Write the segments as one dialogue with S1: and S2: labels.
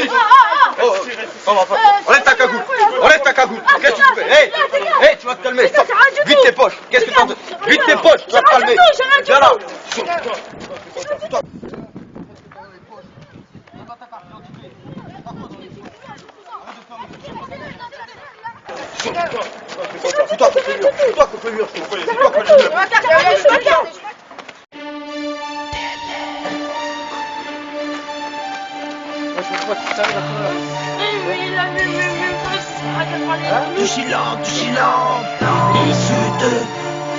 S1: police. Oh, enlève ta cagoule. Enlève ta cagoule. Qu'est-ce que tu fais? Hey, tu vas te calmer. Vite tes poches. Qu'est-ce que t'as de... Vite tes poches, tu vas te calmer. Viens là. Fous-toi contre le mur. Fous-toi contre le mur. Fous-toi contre le mur.
S2: Du silence, issu de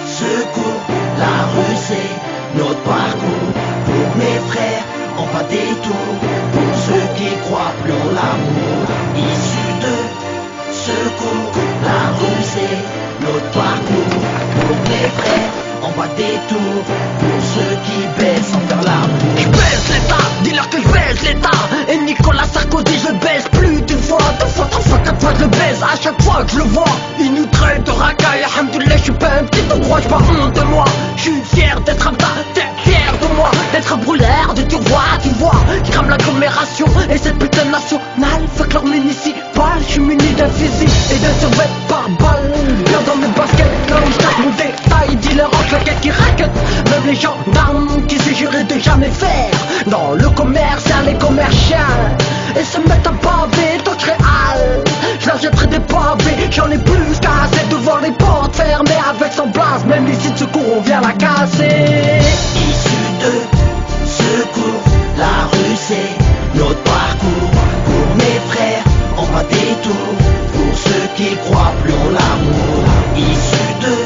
S2: secours, la rue c'est notre parcours. Pour mes frères, on va des tours, pour ceux qui croient plus en l'amour. Issu de secours, la rue c'est notre parcours. Pour mes frères, on va des tours, pour ceux qui baissent sans faire l'amour.
S3: Je baisse l'état, dis-leur que je baisse l'état. Et Nicolas Sarkozy je le baisse plus d'une fois, deux fois, trois fois, quatre fois je le baise. À chaque fois que je le vois, il nous traite de racaille. Alhamdoulilah, je suis pas un petit endroit, j'ai pas honte de moi. Je suis fier d'être un tas, t'es fier de moi. D'être un brûleur de tiroir, tu vois. Qui crame l'agglomération et cette putain nationale. Fuck leur municipal, je suis muni d'un fusil et d'un survêt par balle. Bien dans mes baskets, là où je tape mon détail. Dis-leur en claquette qui raquette. Même les gendarmes qui s'est juré de jamais faire dans le commercial et commercial. Et se mettent à baver d'autres réals. Je leur jetterai des pavés, j'en ai plus cassé devant les portes fermées. Avec son blase, même ici de secours on vient la casser.
S2: Issu de secours, la rue c'est notre parcours. Pour mes frères, on va des tours, pour ceux qui croient plus en l'amour. Issu de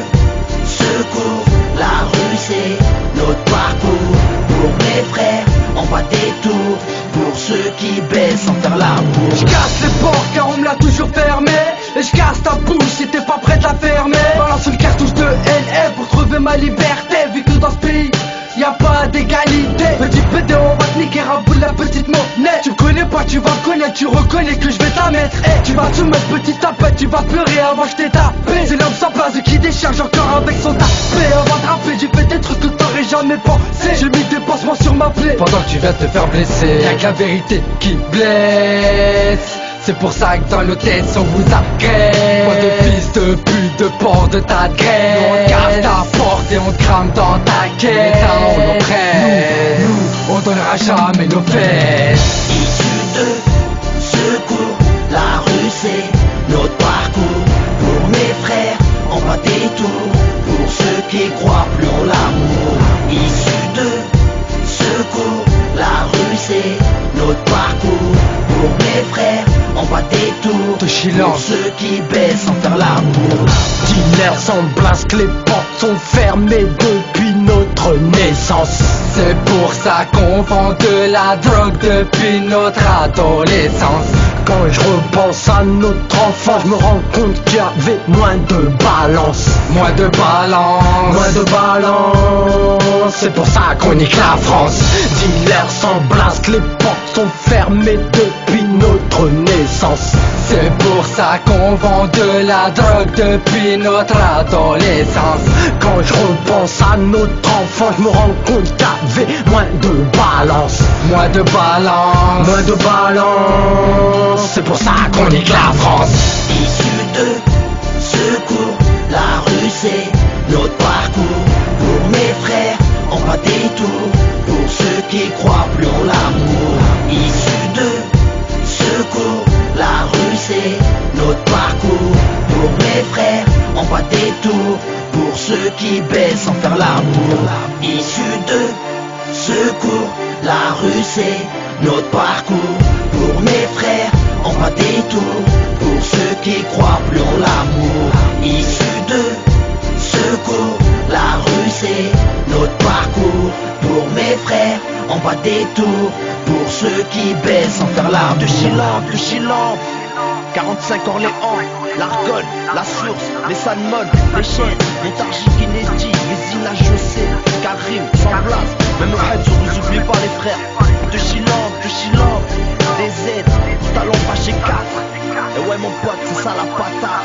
S2: secours, la rue c'est notre parcours. Pour mes frères, on va des tours, pour ceux qui baissent sans faire l'amour.
S3: Je casse les portes car on me l'a toujours fermé. Et je casse ta bouche si t'es pas prête à fermer. Balance une cartouche de LF pour trouver ma liberté. Vu que dans ce pays y'a pas d'égalité. Petit PD on va te niquer, raboule la petite monnaie. Tu me connais pas, tu vas me connaître, tu reconnais que je vais t'en mettre. Tu vas te mettre petite tapette, tu vas pleurer avant que je t'ai tapé. C'est l'homme sans place qui décharge encore avec son tapé. Avant de rapper, j'ai fait des trucs que t'aurais jamais pensé. J'ai mis des pansements sur ma plaie. Pendant que tu viens te faire blesser, y'a que la vérité qui blesse. C'est pour ça que dans nos têtes on vous agresse. Pas de fils de pute, de porc de ta graisse. Nous on casse ta porte et on te crame dans ta caisse. Les talons on presse. Nous, on donnera jamais nos fesses.
S2: Issu de secours, la rue c'est notre parcours. Pour mes frères, on va des tours, pour ceux qui croient plus en l'amour. Issu de secours, la rue c'est notre parcours. Pour mes frères, on va des tours,
S3: de silence,
S2: pour ceux qui baissent sans faire l'amour.
S3: Dealers sans blase, que les portes sont fermées depuis notre naissance. C'est pour ça qu'on vend de la drogue depuis notre adolescence. Quand je repense à notre enfance, je me rends compte qu'il y avait moins de balance. Moins de balance, moins de balance. C'est pour ça qu'on nique la France. Dealers sans blase, que les portes sont fermées depuis notre naissance. C'est pour ça qu'on vend de la drogue depuis notre adolescence. Quand je repense à notre enfance, je me rends compte qu'il y avait moins de balance. Moins de balance, moins de balance. C'est pour ça qu'on nique la France.
S2: Issu de secours, la rue c'est notre parcours. Pour mes frères, on va des tours, pour ceux qui croient plus en l'amour. Issu de secours, la rue c'est notre parcours. Pour mes frères, on va des tours, pour ceux qui baissent sans faire l'amour. Issu de secours, la rue c'est notre parcours. Pour mes frères, on va des tours, pour ceux qui croient plus en l'amour. Issu de secours, la rue c'est notre parcours. Pour mes frères, on va des tours, pour ceux qui baissent sans faire l'amour.
S4: De Chilampe, 45 Orléans, l'Argonne, la Source, les Salmon, les Chênes, Montargis, Guinéti, les Ina José, Karim, sans place, même au Hadj, on vous oublie pas les frères. De Chilampe, des Z, talons pas chez 4. Et ouais mon pote, c'est ça la patate.